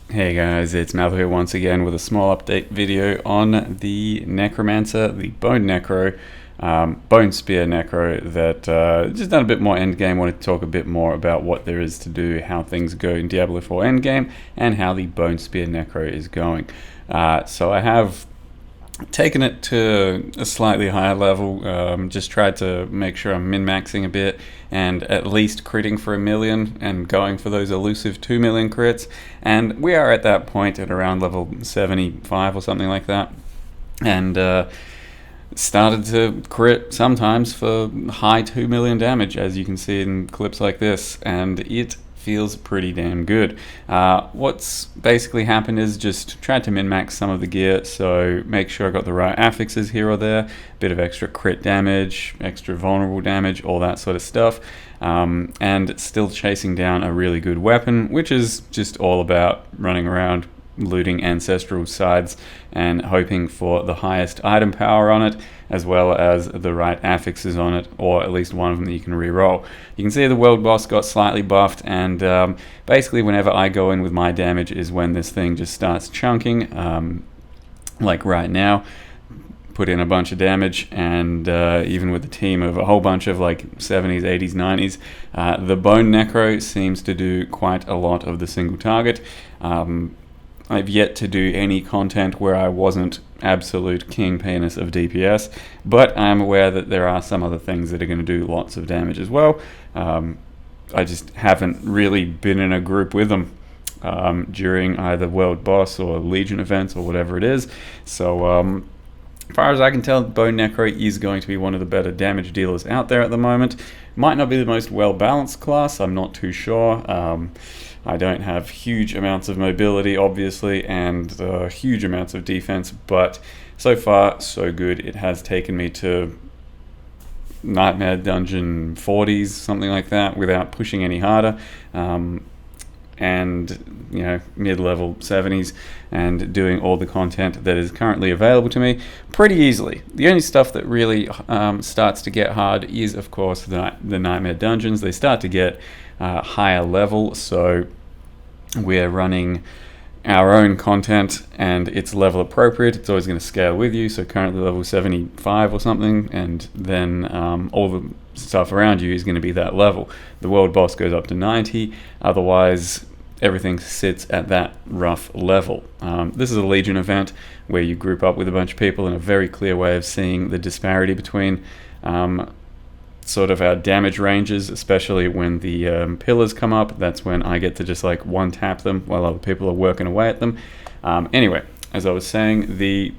Hey guys, it's Malvo here once again with a small update video on the Necromancer, the Bone Necro, Bone Spear Necro that just done a bit more Endgame. Wanted to talk a bit more about what there is to do, how things go in Diablo 4 Endgame, and how the Bone Spear Necro is going. So I have taken it to a slightly higher level. Just tried to make sure I'm min-maxing a bit and at least critting for 1,000,000 and going for those elusive 2,000,000 crits. And we are at that point at around level 75 or something like that. And started to crit sometimes for high 2,000,000 damage, as you can see in clips like this. And it feels pretty damn good. What's basically happened is just tried to min-max some of the gear, so make sure I got the right affixes here or there, bit of extra crit damage, extra vulnerable damage, all that sort of stuff, and still chasing down a really good weapon, which is just all about running around looting ancestral sides and hoping for the highest item power on it, as well as the right affixes on it, or at least one of them that you can re-roll. You can see the world boss got slightly buffed, and basically whenever I go in with my damage is when this thing just starts chunking, like right now. Put in a bunch of damage, and even with a team of a whole bunch of like 70s, 80s, 90s, the Bone Necro seems to do quite a lot of the single target. I've yet to do any content where I wasn't absolute king penis of DPS, but I'm aware that there are some other things that are going to do lots of damage as well. I just haven't really been in a group with them during either World Boss or Legion events or whatever it is. So as far as I can tell, Bone Necro is going to be one of the better damage dealers out there at the moment. Might not be the most well-balanced class, I'm not too sure. I don't have huge amounts of mobility, obviously, and huge amounts of defense, but so far, so good. It has taken me to Nightmare Dungeon 40s, something like that, without pushing any harder. And mid-level 70s, and doing all the content that is currently available to me pretty easily. The only stuff that really starts to get hard is, of course, the Nightmare Dungeons. They start to get higher level, so we're running our own content and it's level appropriate. It's always going to scale with you, so currently level 75 or something, and then all the stuff around you is going to be that level. The world boss goes up to 90, otherwise everything sits at that rough level. This is a Legion event where you group up with a bunch of people in a very clear way of seeing the disparity between sort of our damage ranges, especially when the pillars come up. That's when I get to just like one tap them while other people are working away at them. Anyway, as I was saying, the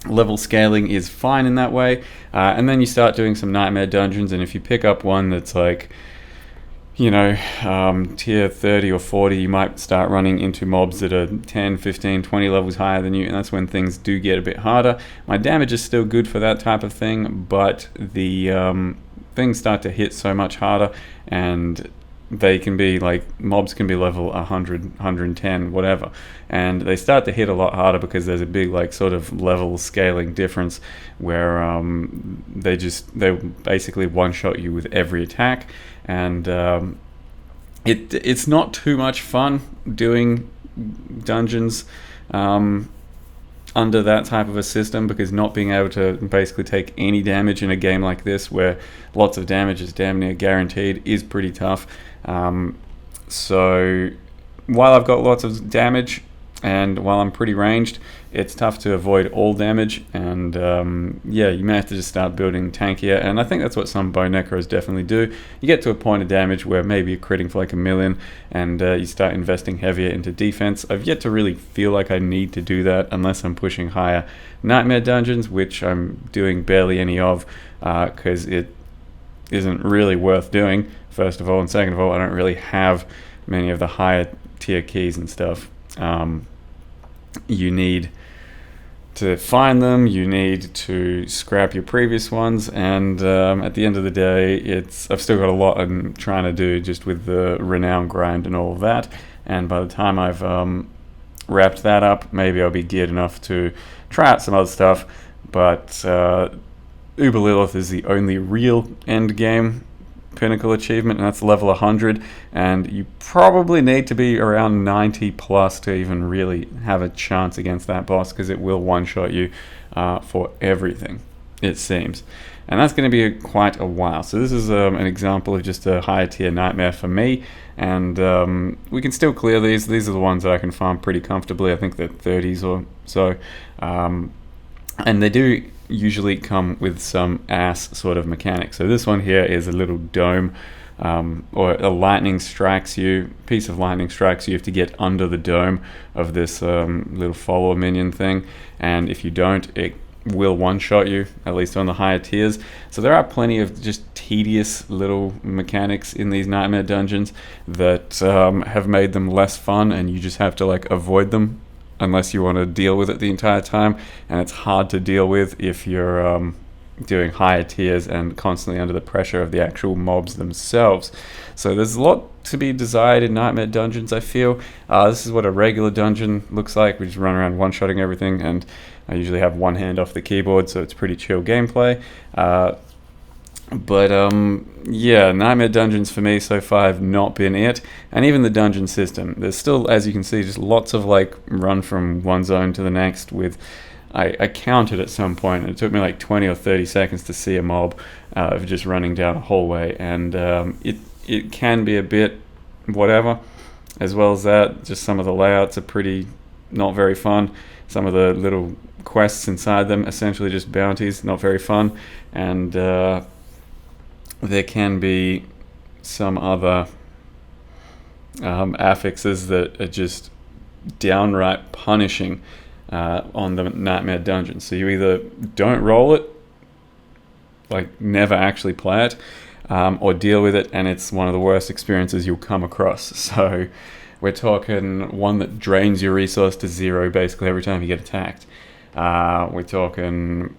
level scaling is fine in that way, and then you start doing some Nightmare Dungeons, and if you pick up one that's like tier 30 or 40, you might start running into mobs that are 10, 15, 20 levels higher than you, and that's when things do get a bit harder. My damage is still good for that type of thing, but the things start to hit so much harder, and they can be like, mobs can be level 100, 110, whatever, and they start to hit a lot harder because there's a big like sort of level scaling difference where they basically one-shot you with every attack, and it's not too much fun doing dungeons under that type of a system, because not being able to basically take any damage in a game like this where lots of damage is damn near guaranteed is pretty tough. So while I've got lots of damage and while I'm pretty ranged, it's tough to avoid all damage, and you may have to just start building tankier, and I think that's what some Bone Necros definitely do. You get to a point of damage where maybe you're critting for like 1,000,000, and you start investing heavier into defense. I've yet to really feel like I need to do that unless I'm pushing higher Nightmare Dungeons, which I'm doing barely any of, because it isn't really worth doing, first of all, and second of all, I don't really have many of the higher tier keys and stuff. You need to find them, you need to scrap your previous ones, and at the end of the day, I've still got a lot I'm trying to do just with the renown grind and all of that, and by the time I've wrapped that up, maybe I'll be geared enough to try out some other stuff, but Uber Lilith is the only real end game pinnacle achievement, and that's level 100, and you probably need to be around 90 plus to even really have a chance against that boss, because it will one-shot you for everything, it seems. And that's going to be quite a while. So this is an example of just a higher tier nightmare for me, and we can still clear these. These are the ones that I can farm pretty comfortably. I think they're 30s or so, and they do usually come with some ass sort of mechanic. So this one here is a little dome, or a lightning strikes you. Piece of lightning strikes you. You have to get under the dome of this little follower minion thing, and if you don't, it will one-shot you, at least on the higher tiers. So there are plenty of just tedious little mechanics in these nightmare dungeons that have made them less fun, and you just have to like avoid them unless you want to deal with it the entire time. And it's hard to deal with if you're doing higher tiers and constantly under the pressure of the actual mobs themselves. So there's a lot to be desired in nightmare dungeons, I feel. This is what a regular dungeon looks like. We just run around one-shotting everything, and I usually have one hand off the keyboard, so it's pretty chill gameplay. Yeah, nightmare dungeons for me so far have not been it. And even the dungeon system, there's still, as you can see, just lots of like run from one zone to the next with, I counted at some point, and it took me like 20 or 30 seconds to see a mob of just running down a hallway, and it can be a bit whatever. As well as that, just some of the layouts are pretty not very fun. Some of the little quests inside them, essentially just bounties, not very fun. And there can be some other affixes that are just downright punishing on the nightmare dungeon. So you either don't roll it, like never actually play it, or deal with it, and it's one of the worst experiences you'll come across. So we're talking one that drains your resource to 0 basically every time you get attacked. We're talking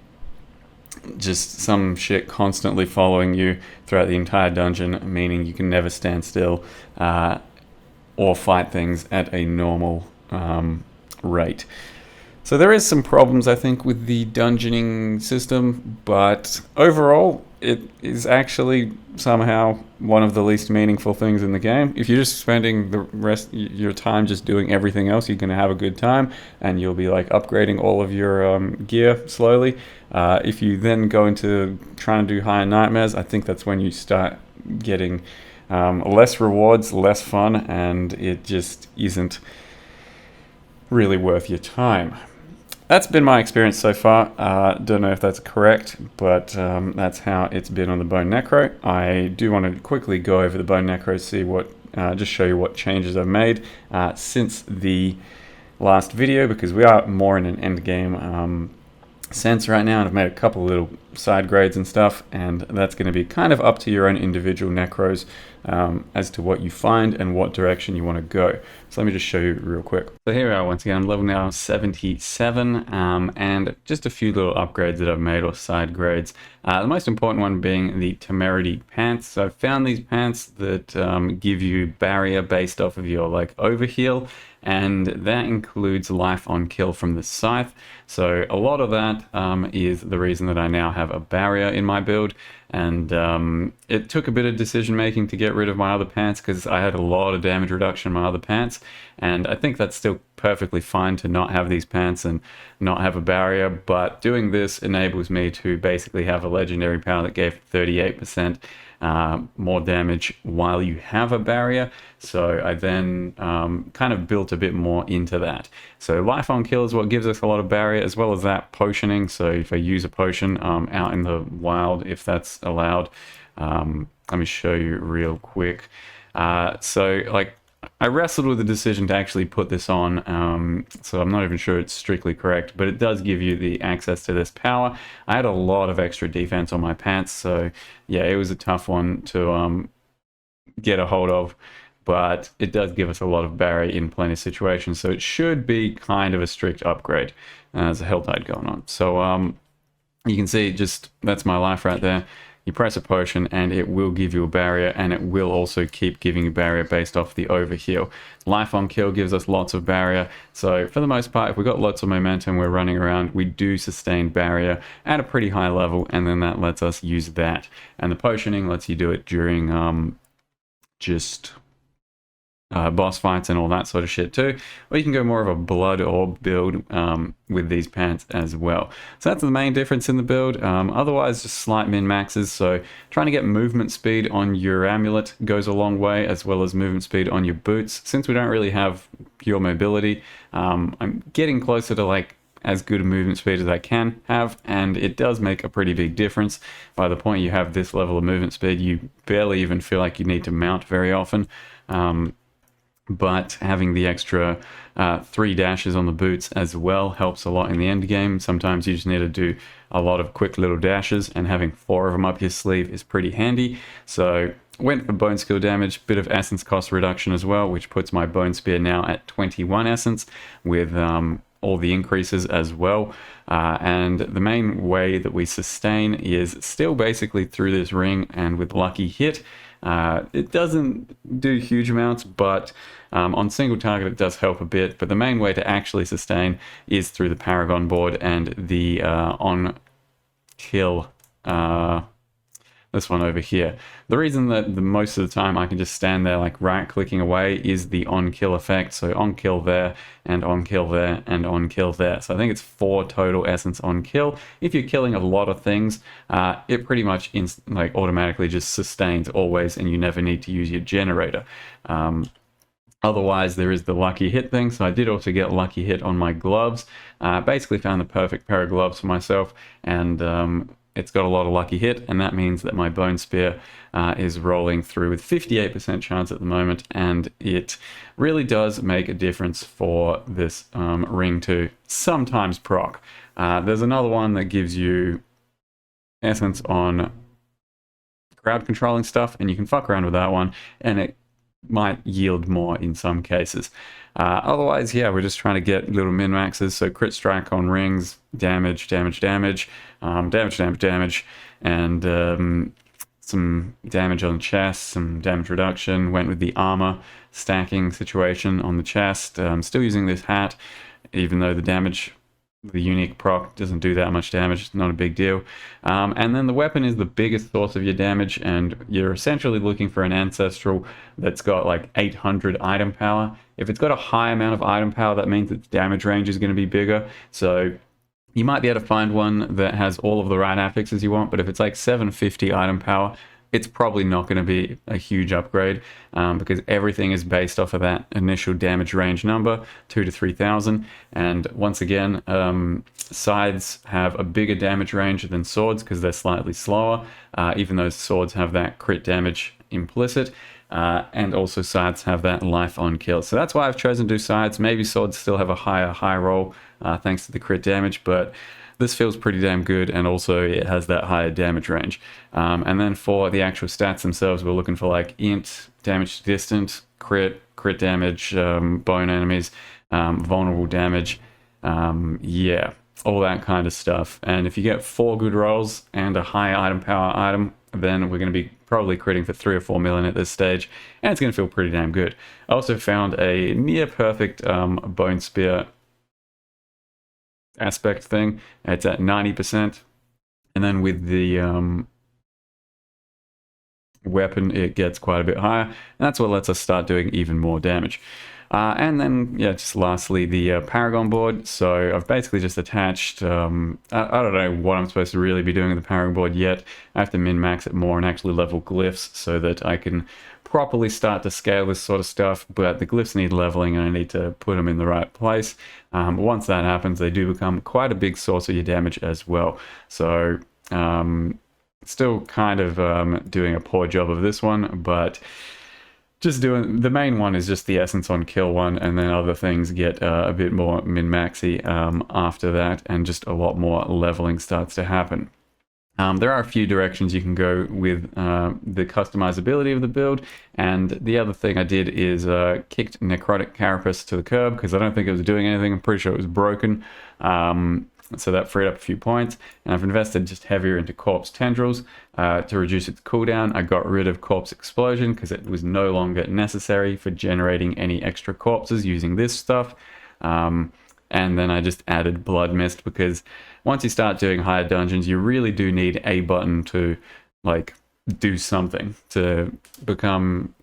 just some shit constantly following you throughout the entire dungeon, meaning you can never stand still or fight things at a normal rate. So there is some problems, I think, with the dungeoning system, but overall it is actually somehow one of the least meaningful things in the game. If you're just spending the rest of your time just doing everything else, you're going to have a good time, and you'll be like upgrading all of your gear slowly. If you then go into trying to do higher nightmares, I think that's when you start getting less rewards, less fun, and it just isn't really worth your time. That's been my experience so far. Don't know if that's correct, but that's how it's been on the Bone Necro. I do want to quickly go over the Bone Necro, see what, just show you what changes I've made since the last video, because we are more in an endgame sense right now, and I've made a couple of little side grades and stuff, and that's going to be kind of up to your own individual necros as to what you find and what direction you want to go. So let me just show you real quick. So here we are once again. I'm level now 77, and just a few little upgrades that I've made, or side grades. The most important one being the Temerity pants. So I've found these pants that give you barrier based off of your like overheal, and that includes life on kill from the scythe. So a lot of that is the reason that I now have a barrier in my build, and it took a bit of decision making to get rid of my other pants, because I had a lot of damage reduction in my other pants, and I think that's still perfectly fine to not have these pants and not have a barrier, but doing this enables me to basically have a legendary power that gave 38% more damage while you have a barrier. So I then kind of built a bit more into that. So life on kill is what gives us a lot of barrier, as well as that potioning. So if I use a potion out in the wild, if that's allowed, let me show you real quick. So like I wrestled with the decision to actually put this on, so I'm not even sure it's strictly correct, but it does give you the access to this power. I had a lot of extra defense on my pants, so yeah, it was a tough one to get a hold of, but it does give us a lot of barrier in plenty of situations, so it should be kind of a strict upgrade. There's a Hell Tide going on. So you can see just, that's my life right there. you press a potion and it will give you a barrier, and it will also keep giving you barrier based off the overheal. Life on kill gives us lots of barrier, so for the most part, if we've got lots of momentum, we're running around, we do sustain barrier at a pretty high level, and then that lets us use that. And the potioning lets you do it during just boss fights and all that sort of shit too. Or you can go more of a blood orb build with these pants as well. So that's the main difference in the build. Otherwise, just slight min maxes. So trying to get movement speed on your amulet goes a long way, as well as movement speed on your boots. Since we don't really have pure mobility, I'm getting closer to like as good a movement speed as I can have, and it does make a pretty big difference. By the point you have this level of movement speed, you barely even feel like you need to mount very often. But having the extra 3 dashes on the boots as well helps a lot in the end game. Sometimes you just need to do a lot of quick little dashes, and having 4 of them up your sleeve is pretty handy. So went for bone skill damage, bit of essence cost reduction as well, which puts my bone spear now at 21 essence with all the increases as well. And the main way that we sustain is still basically through this ring and with lucky hit. It doesn't do huge amounts, but on single target it does help a bit. But the main way to actually sustain is through the Paragon board and the on kill, this one over here. The reason that most of the time I can just stand there like right clicking away is the on kill effect. So on kill there and on kill there and on kill there. So I think it's 4 total essence on kill. If you're killing a lot of things, it pretty much like automatically just sustains always, and you never need to use your generator. Otherwise, there is the lucky hit thing. So I did also get lucky hit on my gloves. Basically found the perfect pair of gloves for myself, and it's got a lot of lucky hit, and that means that my bone spear is rolling through with 58% chance at the moment, and it really does make a difference for this ring to sometimes proc. There's another one that gives you essence on crowd controlling stuff, and you can fuck around with that one, and it might yield more in some cases. Otherwise, yeah, we're just trying to get little min maxes. So crit strike on rings, damage, damage, damage, damage, damage, damage, and some damage on the chest, some damage reduction. Went with the armor stacking situation on the chest. Still using this hat, even though the damage, the unique proc doesn't do that much damage. It's not a big deal. And then the weapon is the biggest source of your damage, and you're essentially looking for an ancestral that's got like 800 item power. If it's got a high amount of item power, that means its damage range is going to be bigger. So you might be able to find one that has all of the right affixes you want, but if it's like 750 item power, it's probably not going to be a huge upgrade, because everything is based off of that initial damage range number, 2,000 to 3,000. And once again, scythes have a bigger damage range than swords because they're slightly slower, even though swords have that crit damage implicit. And also scythes have that life on kill. So that's why I've chosen to do scythes. Maybe swords still have a high roll thanks to the crit damage, but this feels pretty damn good, and also it has that higher damage range. And then for the actual stats themselves, we're looking for like int, damage to distant, crit damage, bone enemies, vulnerable damage, yeah, all that kind of stuff. And if you get 4 good rolls and a high item power item, then we're going to be probably critting for 3 or 4 million at this stage, and it's going to feel pretty damn good. I also found a near perfect bone spear aspect thing. It's at 90%, and then with the weapon it gets quite a bit higher, and that's what lets us start doing even more damage. And then, yeah, just lastly, the Paragon board. So I've basically just attached, I don't know what I'm supposed to really be doing with the Paragon board yet. I have to min-max it more and actually level glyphs so that I can properly start to scale this sort of stuff, but the glyphs need leveling and I need to put them in the right place. Once that happens, they do become quite a big source of your damage as well. So still kind of doing a poor job of this one, but just doing the main one is just the essence on kill one, and then other things get a bit more min-maxy after that, and just a lot more leveling starts to happen. There are a few directions you can go with the customizability of the build, and the other thing I did is kicked Necrotic Carapace to the curb because I don't think it was doing anything. I'm pretty sure it was broken, so that freed up a few points, and I've invested just heavier into Corpse Tendrils to reduce its cooldown. I got rid of Corpse Explosion because it was no longer necessary for generating any extra corpses using this stuff. And then I just added Blood Mist because once you start doing higher dungeons, you really do need a button to like do something to become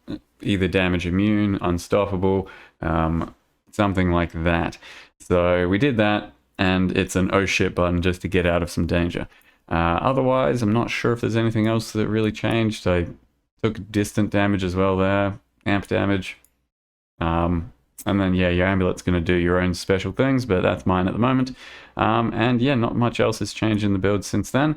either damage immune, unstoppable, something like that. So we did that, and it's an oh shit button just to get out of some danger. Otherwise, I'm not sure if there's anything else that really changed. I took distant damage as well there, amp damage. And then, yeah, your amulet's going to do your own special things, but that's mine at the moment. And yeah, not much else has changed in the build since then.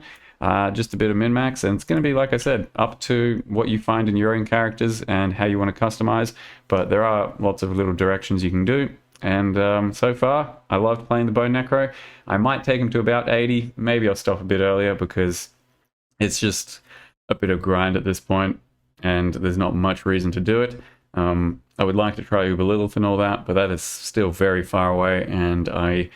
Just a bit of min-max, and it's going to be, like I said, up to what you find in your own characters and how you want to customize. But there are lots of little directions you can do. And so far, I loved playing the Bone Necro. I might take him to about 80. Maybe I'll stop a bit earlier because it's just a bit of grind at this point, and there's not much reason to do it. I would like to try Uber Lilith and all that, but that is still very far away, and I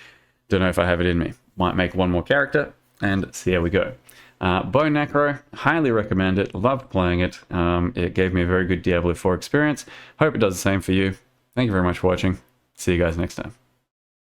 don't know if I have it in me. Might make one more character, and see how we go. Bone Necro, highly recommend it. Loved playing it. It gave me a very good Diablo 4 experience. Hope it does the same for you. Thank you very much for watching. See you guys next time.